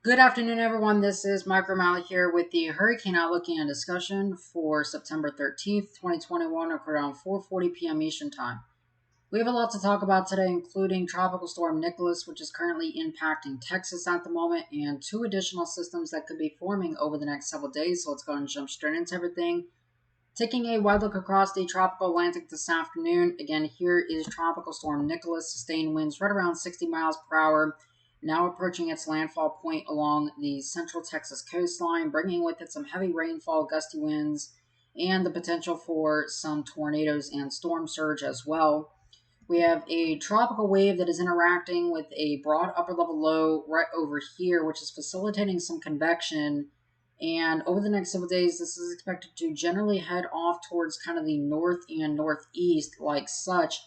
Good afternoon, everyone. This is Mike Romali here with the Hurricane Outlook and Discussion for September 13th, 2021, around 4:40 p.m. Eastern Time. We have a lot to talk about today, including Tropical Storm Nicholas, which is currently impacting Texas at the moment, and two additional systems that could be forming over the next several days. So let's go and jump straight into everything. Taking a wide look across the tropical Atlantic this afternoon, again, here is Tropical Storm Nicholas, sustained winds right around 60 miles per hour, now approaching its landfall point along the central Texas coastline, bringing with it some heavy rainfall, gusty winds, and the potential for some tornadoes and storm surge as well. We have a tropical wave that is interacting with a broad upper level low right over here, which is facilitating some convection. And over the next several days, this is expected to generally head off towards kind of the north and northeast, like such.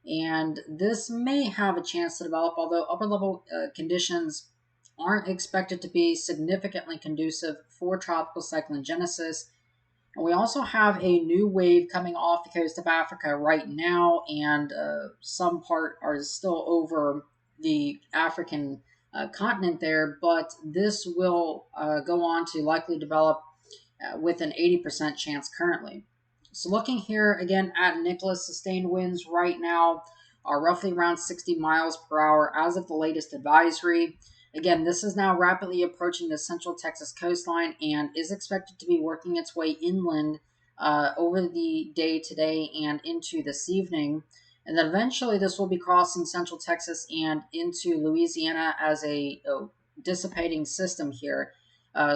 And this may have a chance to develop, although upper level conditions aren't expected to be significantly conducive for tropical cyclone genesis. And we also have a new wave coming off the coast of Africa right now, and some part are still over the African continent there, but this will go on to likely develop with an 80% chance currently. So looking here again at Nicholas, sustained winds right now are roughly around 60 miles per hour as of the latest advisory. Again, this is now rapidly approaching the central Texas coastline and is expected to be working its way inland over the day today and into this evening. And then eventually this will be crossing central Texas and into Louisiana as a dissipating system here.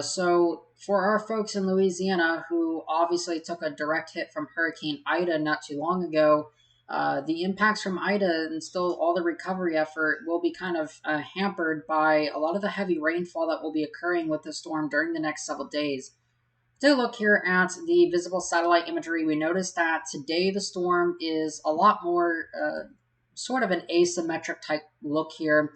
So for our folks in Louisiana who obviously took a direct hit from Hurricane Ida not too long ago, the impacts from Ida and still all the recovery effort will be kind of hampered by a lot of the heavy rainfall that will be occurring with the storm during the next several days. Take a look here at the visible satellite imagery. We notice that today the storm is a lot more sort of an asymmetric type look here.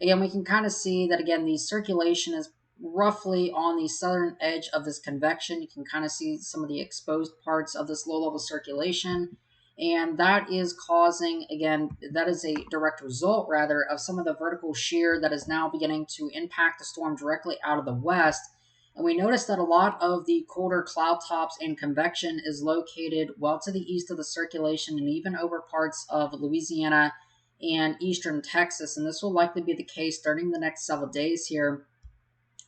Again, we can kind of see that, again, the circulation is roughly on the southern edge of this convection. You can kind of see some of the exposed parts of this low-level circulation. And that is causing, again, that is a direct result, rather, of some of the vertical shear that is now beginning to impact the storm directly out of the west. And we notice that a lot of the colder cloud tops and convection is located well to the east of the circulation and even over parts of Louisiana and eastern Texas. And this will likely be the case during the next several days here.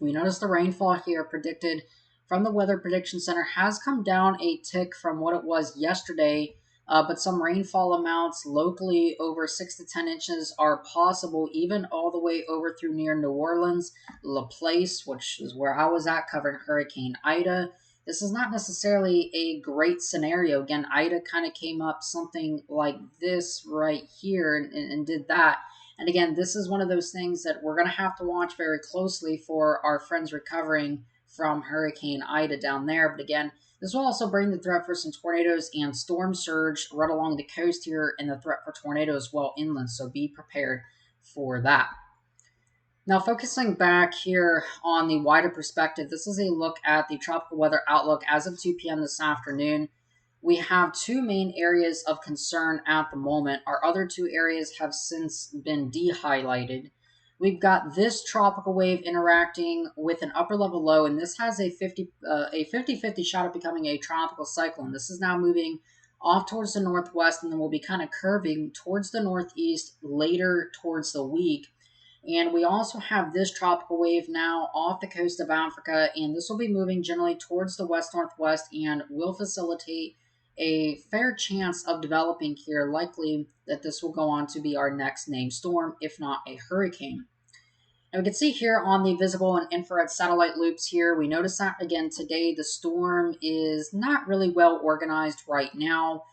We notice the rainfall here predicted from the Weather Prediction Center has come down a tick from what it was yesterday. But some rainfall amounts locally over 6 to 10 inches are possible, even all the way over through near New Orleans, Laplace, which is where I was at, covering Hurricane Ida. This is not necessarily a great scenario. Again, Ida kind of came up something like this right here and did that. And again, this is one of those things that we're going to have to watch very closely for our friends recovering from Hurricane Ida down there. But again, this will also bring the threat for some tornadoes and storm surge right along the coast here, and the threat for tornadoes well inland, so be prepared for that. Now, focusing back here on the wider perspective, this is a look at the tropical weather outlook as of 2 p.m. this afternoon. We have two main areas of concern at the moment. Our other two areas have since been de-highlighted. We've got this tropical wave interacting with an upper level low, and this has a 50-50 shot at becoming a tropical cyclone. This is now moving off towards the northwest, and then will be kind of curving towards the northeast later towards the week. And we also have this tropical wave now off the coast of Africa, and this will be moving generally towards the west-northwest and will facilitate a fair chance of developing here, likely that this will go on to be our next named storm, if not a hurricane. And we can see here on the visible and infrared satellite loops here, we notice that again today the storm is not really well organized right now.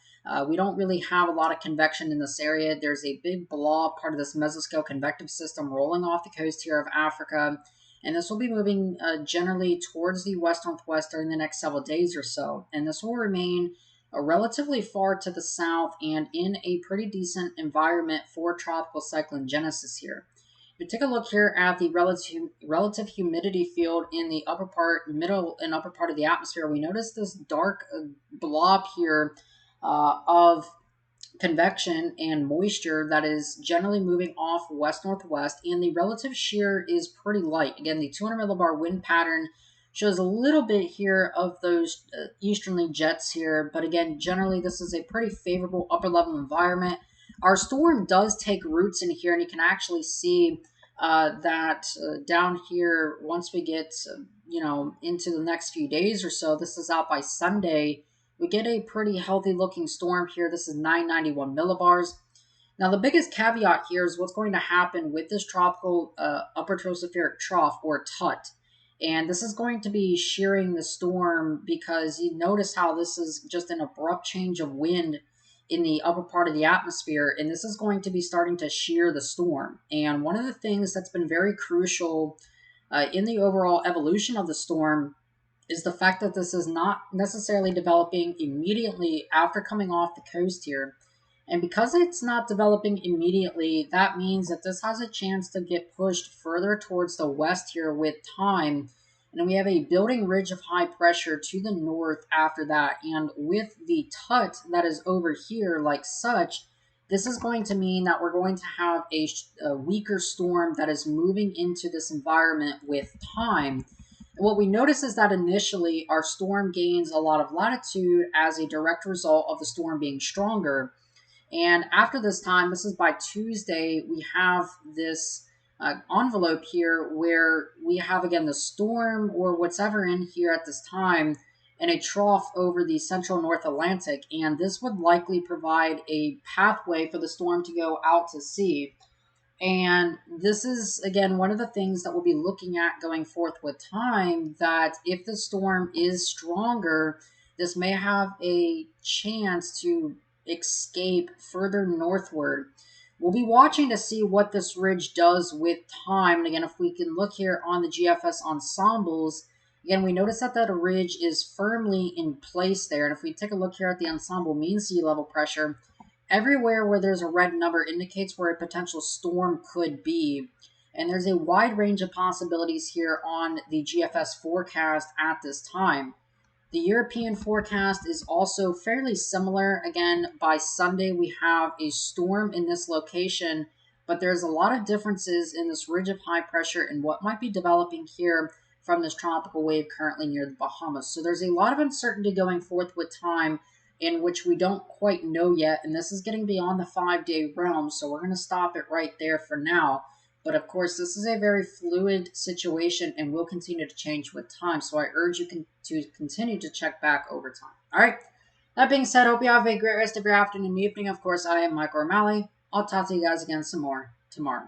We don't really have a lot of convection in this area. There's a big blob, part of this mesoscale convective system, rolling off the coast here of Africa. And this will be moving generally towards the west-northwest during the next several days or so. And this will remain relatively far to the south and in a pretty decent environment for tropical cyclone genesis here. If you take a look here at the relative humidity field in the upper part, middle and upper part of the atmosphere, we notice this dark blob here of convection and moisture that is generally moving off west-northwest, and the relative shear is pretty light. Again, the 200 millibar wind pattern shows a little bit here of those easterly jets here, but again, generally this is a pretty favorable upper level environment. Our storm does take roots in here, and you can actually see that down here once we get into the next few days or so. This is out by Sunday. We get a pretty healthy looking storm here. This is 991 millibars. Now, the biggest caveat here is what's going to happen with this tropical upper tropospheric trough, or TUT. And this is going to be shearing the storm, because you notice how this is just an abrupt change of wind in the upper part of the atmosphere, and this is going to be starting to shear the storm. And one of the things that's been very crucial in the overall evolution of the storm is the fact that this is not necessarily developing immediately after coming off the coast here. And because it's not developing immediately, that means that this has a chance to get pushed further towards the west here with time. And we have a building ridge of high pressure to the north after that. And with the TUT that is over here like such, this is going to mean that we're going to have a weaker storm that is moving into this environment with time. And what we notice is that initially our storm gains a lot of latitude as a direct result of the storm being stronger. And after this time, this is by Tuesday, we have this envelope here where we have, again, the storm or whatever in here at this time and a trough over the central North Atlantic. And this would likely provide a pathway for the storm to go out to sea. And this is, again, one of the things that we'll be looking at going forth with time, that if the storm is stronger, this may have a chance to escape further northward. We'll be watching to see what this ridge does with time. And again, if we can look here on the GFS ensembles, again, we notice that that ridge is firmly in place there. And if we take a look here at the ensemble mean sea level pressure, everywhere where there's a red number indicates where a potential storm could be. And there's a wide range of possibilities here on the GFS forecast at this time. The European forecast is also fairly similar. Again, by Sunday, we have a storm in this location, but there's a lot of differences in this ridge of high pressure and what might be developing here from this tropical wave currently near the Bahamas. So there's a lot of uncertainty going forth with time, in which we don't quite know yet, and this is getting beyond the 5-day realm, so we're going to stop it right there for now. But of course, this is a very fluid situation and will continue to change with time, so I urge you to continue to check back over time. All right, that being said, hope you have a great rest of your afternoon and evening. Of course, I am Michael O'Malley. I'll talk to you guys again some more tomorrow.